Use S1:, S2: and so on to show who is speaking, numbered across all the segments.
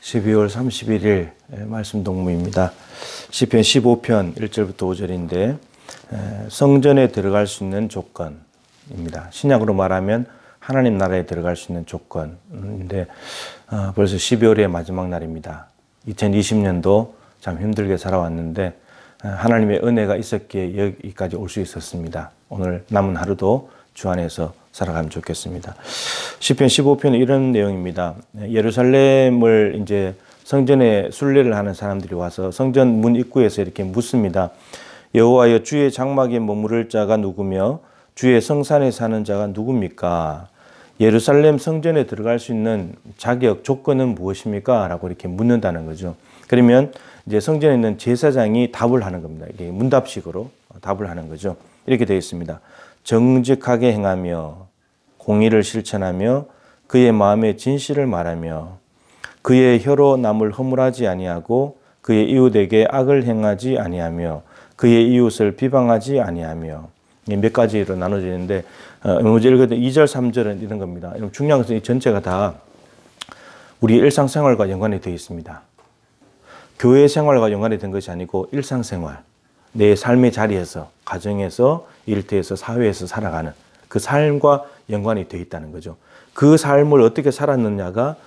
S1: 12월 31일 말씀 동무입니다. 시편 15편 1절부터 5절인데 성전에 들어갈 수 있는 조건입니다. 신약으로 말하면 하나님 나라에 들어갈 수 있는 조건인데 벌써 12월의 마지막 날입니다. 2020년도 참 힘들게 살아왔는데 하나님의 은혜가 있었기에 여기까지 올 수 있었습니다. 오늘 남은 하루도 주 안에서 살아가면 좋겠습니다. 시편 15편은 이런 내용입니다. 예루살렘을 이제 성전에 순례를 하는 사람들이 와서 성전 문 입구에서 이렇게 묻습니다. 여호와여, 주의 장막에 머무를 자가 누구며 주의 성산에 사는 자가 누굽니까? 예루살렘 성전에 들어갈 수 있는 자격, 조건은 무엇입니까? 라고 이렇게 묻는다는 거죠. 그러면 이제 성전에 있는 제사장이 답을 하는 겁니다. 이게 문답식으로 답을 하는 거죠. 이렇게 되어 있습니다. 정직하게 행하며 공의를 실천하며 그의 마음에 진실을 말하며 그의 혀로 남을 허물하지 아니하고 그의 이웃에게 악을 행하지 아니하며 그의 이웃을 비방하지 아니하며 몇 가지로 나눠지는데 먼저 읽어도 2절, 3절은 이런 겁니다. 중요한 것은 이 전체가 다 우리 일상생활과 연관이 되어 있습니다. 교회 생활과 연관이 된 것이 아니고 일상생활, 내 삶의 자리에서, 가정에서, 일터에서, 사회에서 살아가는 그 삶과 연관이 되어 있다는 거죠. 그 삶을 어떻게 살았느냐가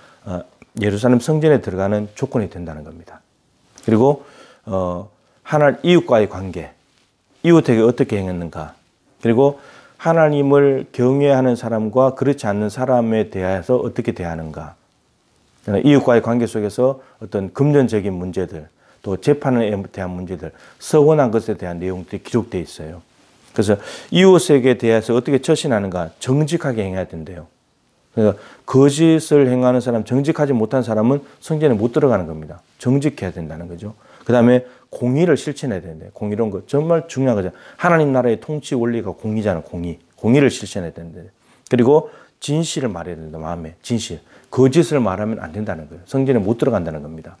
S1: 예루살렘 성전에 들어가는 조건이 된다는 겁니다. 그리고 하나님 이웃과의 관계, 이웃에게 어떻게 행했는가, 그리고 하나님을 경외하는 사람과 그렇지 않는 사람에 대해서 어떻게 대하는가, 이웃과의 관계 속에서 어떤 금전적인 문제들, 또 재판에 대한 문제들, 서원한 것에 대한 내용들이 기록되어 있어요. 그래서 이웃에게 대해서 어떻게 처신하는가, 정직하게 행해야 된대요. 그러니까 거짓을 행하는 사람, 정직하지 못한 사람은 성전에 못 들어가는 겁니다. 정직해야 된다는 거죠. 그 다음에 공의를 실천해야 되는데, 공의로운 거 정말 중요한 거죠. 하나님 나라의 통치 원리가 공의잖아요. 공의를 실천해야 되는데, 그리고 진실을 말해야 된다. 마음에 진실, 거짓을 말하면 안 된다는 거예요. 성전에 못 들어간다는 겁니다.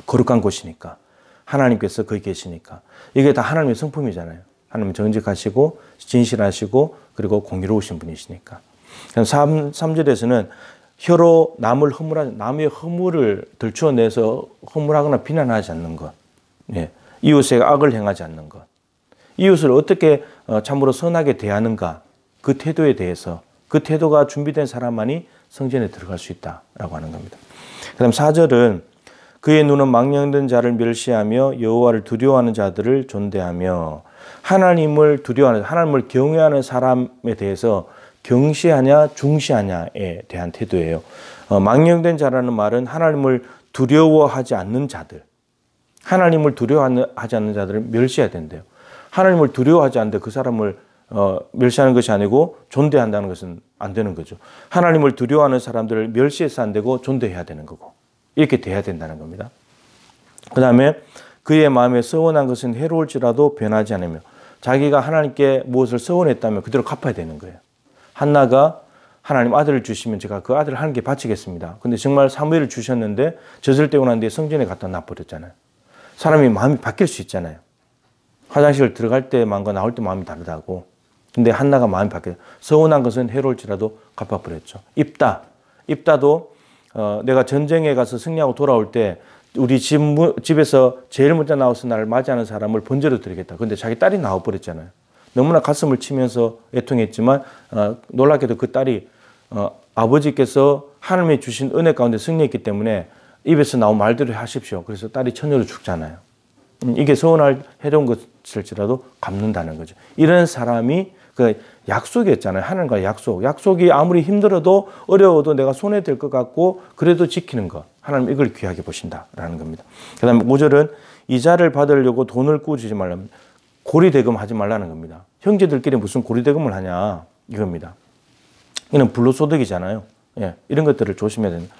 S1: 거룩한 곳이니까, 하나님께서 거기 계시니까. 이게 다 하나님의 성품이잖아요. 하나님은 정직하시고 진실하시고 그리고 공의로우신 분이시니까. 3절에서는 혀로 남을 허물하지, 남의 허물을 들추어내서 허물하거나 비난하지 않는 것, 이웃에게 악을 행하지 않는 것, 이웃을 어떻게 참으로 선하게 대하는가, 그 태도에 대해서, 그 태도가 준비된 사람만이 성전에 들어갈 수 있다라고 하는 겁니다. 그 다음 4절은 그의 눈은 망령된 자를 멸시하며 여호와를 두려워하는 자들을 존대하며, 하나님을 두려워하는, 하나님을 경외하는 사람에 대해서 경시하냐 중시하냐에 대한 태도예요. 망령된 자라는 말은 하나님을 두려워하지 않는 자들, 하나님을 두려워하지 않는 자들을 멸시해야 된대요. 하나님을 두려워하지 않는데 그 사람을 멸시하는 것이 아니고 존대한다는 것은 안 되는 거죠. 하나님을 두려워하는 사람들을 멸시해서 안 되고 존대해야 되는 거고, 이렇게 돼야 된다는 겁니다. 그 다음에 그의 마음에 서원한 것은 해로울지라도 변하지 않으며, 자기가 하나님께 무엇을 서원했다면 그대로 갚아야 되는 거예요. 한나가 하나님 아들을 주시면 제가 그 아들을 하나님께 바치겠습니다. 근데 정말 사무엘을 주셨는데 젖을 떼고 난 뒤에 성전에 갖다 놔버렸잖아요. 사람이 마음이 바뀔 수 있잖아요. 화장실 들어갈 때 마음과 나올 때 마음이 다르다고. 근데 한나가 마음이 바뀌어요. 서운한 것은 해로울지라도 갚아버렸죠. 입다도 내가 전쟁에 가서 승리하고 돌아올 때 우리 집에서 제일 먼저 나와서 나를 맞이하는 사람을 번제로 드리겠다. 근데 자기 딸이 나와버렸잖아요. 너무나 가슴을 치면서 애통했지만 놀랍게도 그 딸이 아버지께서 하나님이 주신 은혜 가운데 승리했기 때문에 입에서 나온 말대로 하십시오. 그래서 딸이 처녀로 죽잖아요. 이게 서운할 해로운 것일지라도 갚는다는 거죠. 이런 사람이 그 약속이었잖아요. 하나님과의 약속. 약속이 아무리 힘들어도 어려워도 내가 손해될 것 같고 그래도 지키는 것. 하나님 이걸 귀하게 보신다라는 겁니다. 그 다음에 5절은 이자를 받으려고 돈을 꾸짖지 말라는, 고리대금 하지 말라는 겁니다. 형제들끼리 무슨 고리대금을 하냐 이겁니다. 이는 불로소득이잖아요. 이런 것들을 조심해야 됩니다.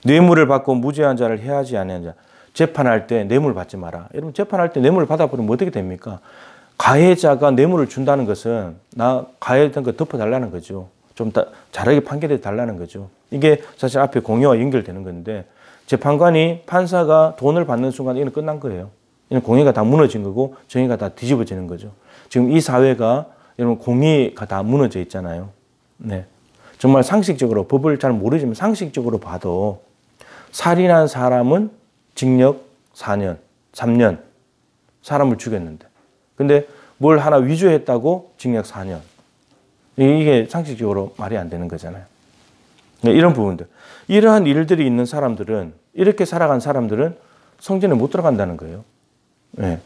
S1: 뇌물을 받고 무죄한 자를 해하지 않는 자. 재판할 때 뇌물 받지 마라. 여러분, 재판할 때 뇌물 받아버리면 어떻게 됩니까? 가해자가 뇌물을 준다는 것은 나 가해했던 거 덮어달라는 거죠. 좀 잘하게 판결해 달라는 거죠. 이게 사실 앞에 공의와 연결되는 건데, 재판관이, 판사가 돈을 받는 순간 이건 끝난 거예요. 이건 공의가 다 무너진 거고 정의가 다 뒤집어지는 거죠. 지금 이 사회가 여러분 공의가 다 무너져 있잖아요. 정말 상식적으로, 법을 잘 모르지만 상식적으로 봐도 살인한 사람은 징역 4년, 3년 사람을 죽였는데 근데 뭘 하나 위조했다고 징역 4년. 이게 상식적으로 말이 안 되는 거잖아요. 이런 부분들. 이러한 일들이 있는 사람들은 이렇게 살아간 사람들은 성전에 못 들어간다는 거예요. 네.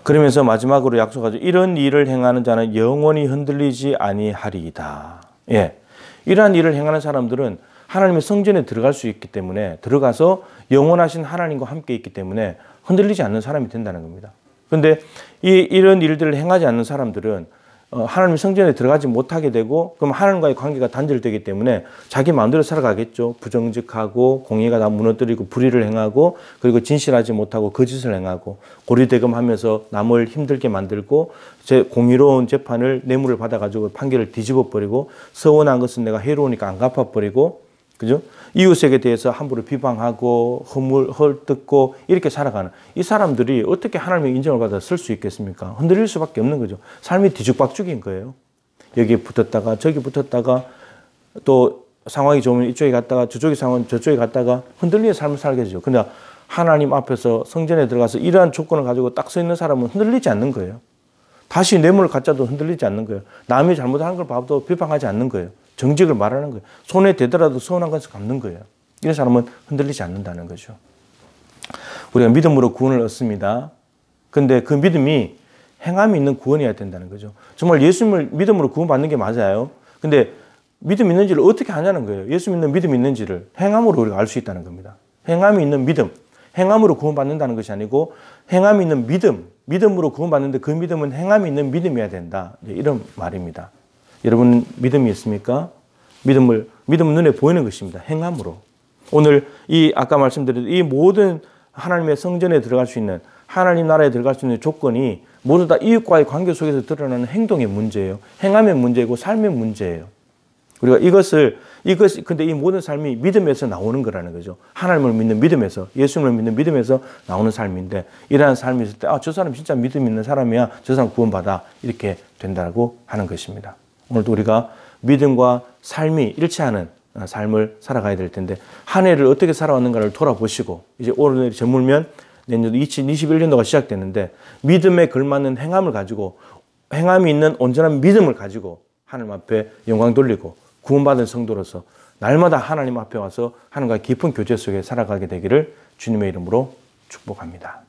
S1: 그러면서 마지막으로 약속하죠. 이런 일을 행하는 자는 영원히 흔들리지 아니하리이다. 예. 이러한 일을 행하는 사람들은 하나님의 성전에 들어갈 수 있기 때문에 들어가서 영원하신 하나님과 함께 있기 때문에 흔들리지 않는 사람이 된다는 겁니다. 그런데 이런 일들을 행하지 않는 사람들은 하나님의 성전에 들어가지 못하게 되고 그럼 하나님과의 관계가 단절되기 때문에 자기 마음대로 살아가겠죠. 부정직하고 공의가 다 무너뜨리고 불의를 행하고 그리고 진실하지 못하고 거짓을 행하고 고리대금하면서 남을 힘들게 만들고 공의로운 재판을 뇌물을 받아가지고 판결을 뒤집어 버리고 서운한 것은 내가 해로우니까 안 갚아버리고 그죠? 이웃에게 대해서 함부로 비방하고 헐뜯고 이렇게 살아가는 이 사람들이 어떻게 하나님의 인정을 받아 쓸 수 있겠습니까? 흔들릴 수밖에 없는 거죠. 삶이 뒤죽박죽인 거예요. 여기에 붙었다가 저기 붙었다가 또 상황이 좋으면 이쪽에 갔다가 저쪽에 상황 저쪽에 갔다가 흔들리는 삶을 살게 되죠. 근데 하나님 앞에서 성전에 들어가서 이러한 조건을 가지고 딱 서 있는 사람은 흔들리지 않는 거예요. 다시 뇌물을 갖자도 흔들리지 않는 거예요. 남이 잘못하는 걸 봐도 비방하지 않는 거예요. 정직을 말하는 거예요. 손에 대더라도 서운한 것을 갚는 거예요. 이런 사람은 흔들리지 않는다는 거죠. 우리가 믿음으로 구원을 얻습니다. 근데 그 믿음이 행함이 있는 구원이어야 된다는 거죠. 정말 예수님을 믿음으로 구원받는 게 맞아요. 근데 믿음 있는지를 어떻게 아냐는 거예요. 예수 믿는 믿음이 있는지를 행함으로 우리가 알 수 있다는 겁니다. 행함이 있는 믿음. 행함으로 구원받는다는 것이 아니고 행함이 있는 믿음. 믿음으로 구원받는데 그 믿음은 행함이 있는 믿음이어야 된다. 이런 말입니다. 여러분 믿음이 있습니까? 믿음은 눈에 보이는 것입니다. 행함으로. 오늘 아까 말씀드린 이 모든 하나님의 성전에 들어갈 수 있는 하나님 나라에 들어갈 수 있는 조건이 모두 다 이웃과의 관계 속에서 드러나는 행동의 문제예요. 행함의 문제이고 삶의 문제예요. 우리가 근데 이 모든 삶이 믿음에서 나오는 거라는 거죠. 하나님을 믿는 믿음에서, 예수님을 믿는 믿음에서 나오는 삶인데, 이러한 삶이 있을 때, 저 사람 진짜 믿음 있는 사람이야. 저 사람 구원받아. 이렇게 된다고 하는 것입니다. 오늘도 우리가 믿음과 삶이 일치하는 삶을 살아가야 될 텐데, 한 해를 어떻게 살아왔는가를 돌아보시고, 이제 오늘이 저물면 내년도 2021년도가 시작되는데, 믿음에 걸맞는 행함을 가지고, 행함이 있는 온전한 믿음을 가지고 하나님 앞에 영광 돌리고, 구원받은 성도로서 날마다 하나님 앞에 와서 하나님과 깊은 교제 속에 살아가게 되기를 주님의 이름으로 축복합니다.